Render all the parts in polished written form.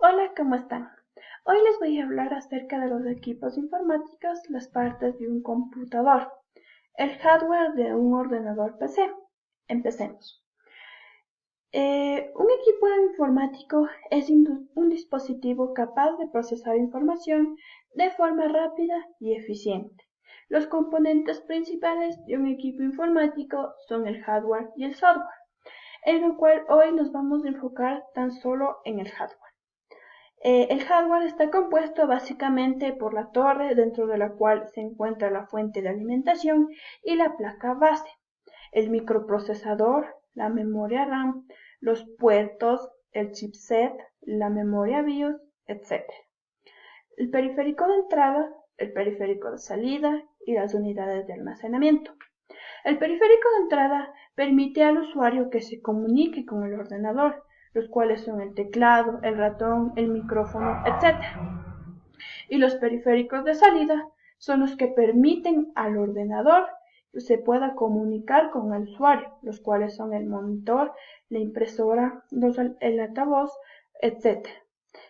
Hola, ¿cómo están? Hoy les voy a hablar acerca de los equipos informáticos, las partes de un computador, el hardware de un ordenador PC. Empecemos. Un equipo informático es un dispositivo capaz de procesar información de forma rápida y eficiente. Los componentes principales de un equipo informático son el hardware y el software, en lo cual hoy nos vamos a enfocar tan solo en el hardware. El hardware está compuesto básicamente por la torre dentro de la cual se encuentra la fuente de alimentación y la placa base, el microprocesador, la memoria RAM, los puertos, el chipset, la memoria BIOS, etc. El periférico de entrada, el periférico de salida y las unidades de almacenamiento. El periférico de entrada permite al usuario que se comunique con el ordenador, los cuales son el teclado, el ratón, el micrófono, etc. Y los periféricos de salida son los que permiten al ordenador que se pueda comunicar con el usuario, los cuales son el monitor, la impresora, el altavoz, etc.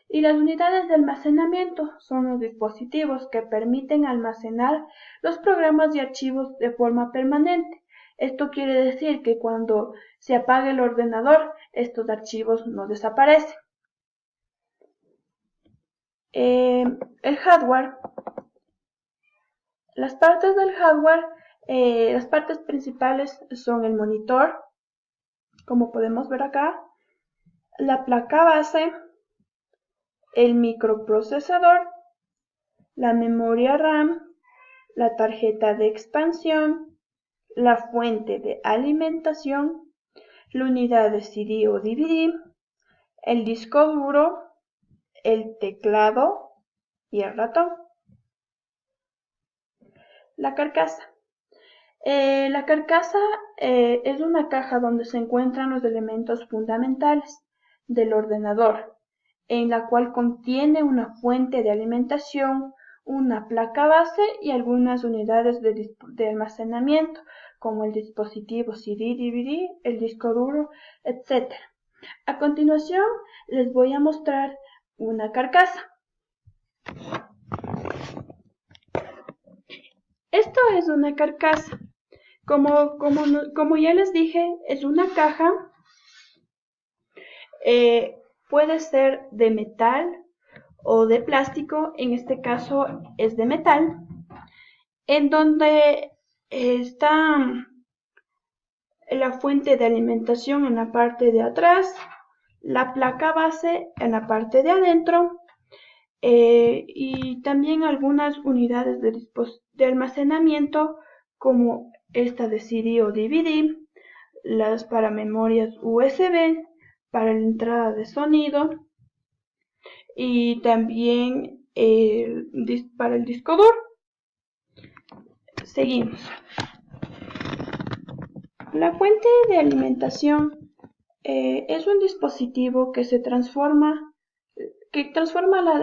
Y las unidades de almacenamiento son los dispositivos que permiten almacenar los programas y archivos de forma permanente. Esto quiere decir que cuando se apague el ordenador, estos archivos no desaparecen. El hardware. Las partes del hardware, las partes principales son el monitor, como podemos ver acá, la placa base, el microprocesador, la memoria RAM, la tarjeta de expansión, la fuente de alimentación, la unidad de CD o DVD, el disco duro, el teclado y el ratón. La carcasa. La carcasa es una caja donde se encuentran los elementos fundamentales del ordenador, en la cual contiene una fuente de alimentación, una placa base y algunas unidades de almacenamiento, como el dispositivo CD, DVD, el disco duro, etc. A continuación, les voy a mostrar una carcasa. Esto es una carcasa. Como ya les dije, es una caja. Puede ser de metal o de plástico, en este caso es de metal, en donde está la fuente de alimentación en la parte de atrás, la placa base en la parte de adentro, y también algunas unidades de almacenamiento como esta de CD o DVD, las para memorias USB, para la entrada de sonido y también para el disco duro. Seguimos. La fuente de alimentación es un dispositivo que transforma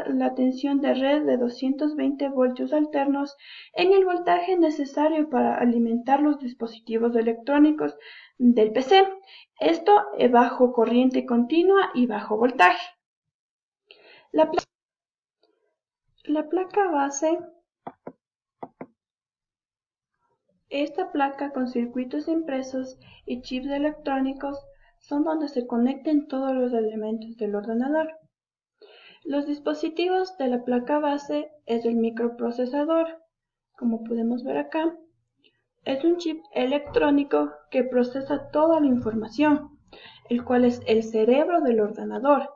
la tensión de red de 220 voltios alternos en el voltaje necesario para alimentar los dispositivos electrónicos del PC. Esto es bajo corriente continua y bajo voltaje. La placa base. Esta placa con circuitos impresos y chips electrónicos son donde se conectan todos los elementos del ordenador. Los dispositivos de la placa base es el microprocesador, como podemos ver acá. Es un chip electrónico que procesa toda la información, el cual es el cerebro del ordenador.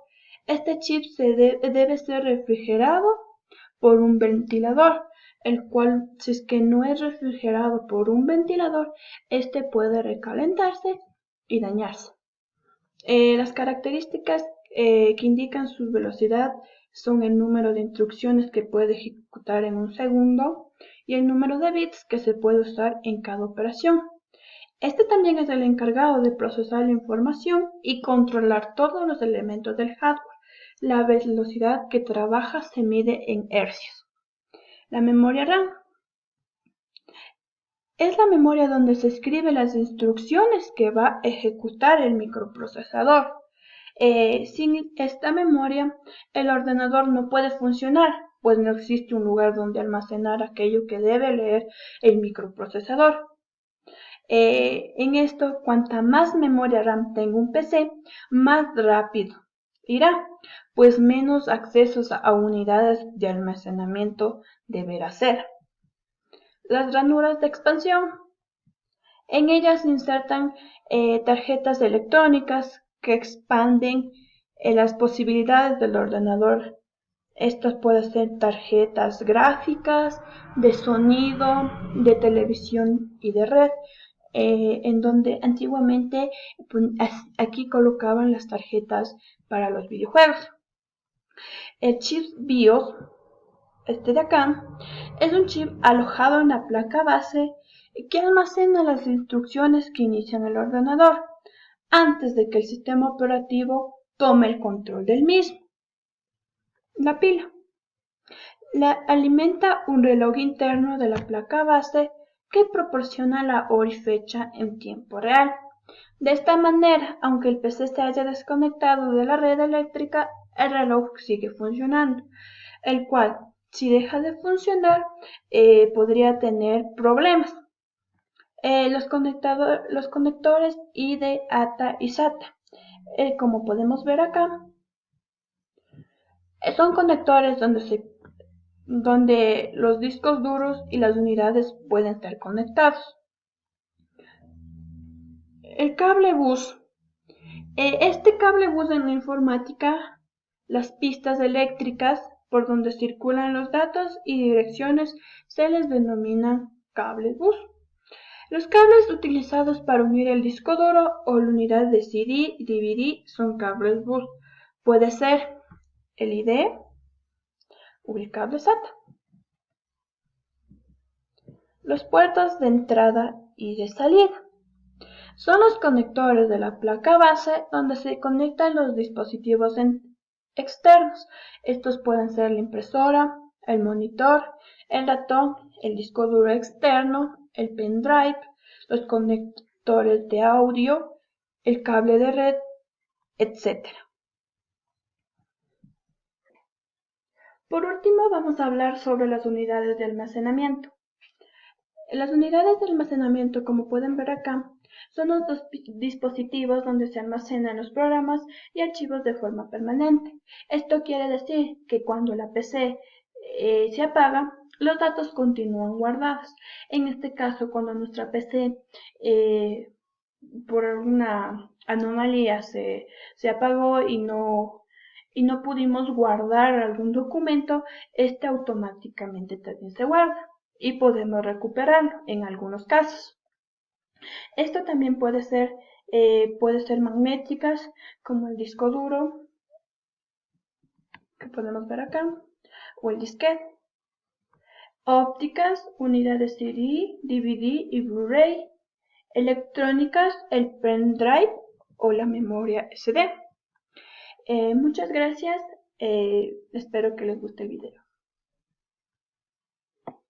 Este chip debe ser refrigerado por un ventilador, el cual, si es que no es refrigerado por un ventilador, este puede recalentarse y dañarse. Las características que indican su velocidad son el número de instrucciones que puede ejecutar en un segundo y el número de bits que se puede usar en cada operación. Este también es el encargado de procesar la información y controlar todos los elementos del hardware. La velocidad que trabaja se mide en hercios. La memoria RAM es la memoria donde se escriben las instrucciones que va a ejecutar el microprocesador. Sin esta memoria, el ordenador no puede funcionar, pues no existe un lugar donde almacenar aquello que debe leer el microprocesador. En esto, cuanta más memoria RAM tenga un PC, más rápido irá, pues menos accesos a unidades de almacenamiento deberá ser. Las ranuras de expansión. En ellas se insertan tarjetas electrónicas que expanden las posibilidades del ordenador. Estas pueden ser tarjetas gráficas, de sonido, de televisión y de red, en donde antiguamente aquí colocaban las tarjetas para los videojuegos. El chip BIOS, este de acá, es un chip alojado en la placa base que almacena las instrucciones que inician el ordenador antes de que el sistema operativo tome el control del mismo. La pila. Alimenta un reloj interno de la placa base que proporciona la hora y fecha en tiempo real. De esta manera, aunque el PC se haya desconectado de la red eléctrica, el reloj sigue funcionando, el cual, si deja de funcionar, podría tener problemas. Los conectores IDE, ATA y SATA, como podemos ver acá, son conectores donde los discos duros y las unidades pueden ser conectados. El cable bus. Este cable bus en la informática, las pistas eléctricas por donde circulan los datos y direcciones se les denominan cables bus. Los cables utilizados para unir el disco duro o la unidad de CD y DVD son cables bus. Puede ser el IDE o el cable SATA. Los puertos de entrada y de salida. Son los conectores de la placa base donde se conectan los dispositivos externos. Estos pueden ser la impresora, el monitor, el ratón, el disco duro externo, el pendrive, los conectores de audio, el cable de red, etc. Por último, vamos a hablar sobre las unidades de almacenamiento. Las unidades de almacenamiento, como pueden ver acá, son los dispositivos donde se almacenan los programas y archivos de forma permanente. Esto quiere decir que cuando la PC se apaga, los datos continúan guardados. En este caso, cuando nuestra PC por alguna anomalía se apagó y no pudimos guardar algún documento, este automáticamente también se guarda y podemos recuperarlo en algunos casos. Esto también puede ser magnéticas, como el disco duro, que podemos ver acá, o el disquete. Ópticas, unidades CD, DVD y Blu-ray. Electrónicas, el pendrive o la memoria SD. Muchas gracias, espero que les guste el video.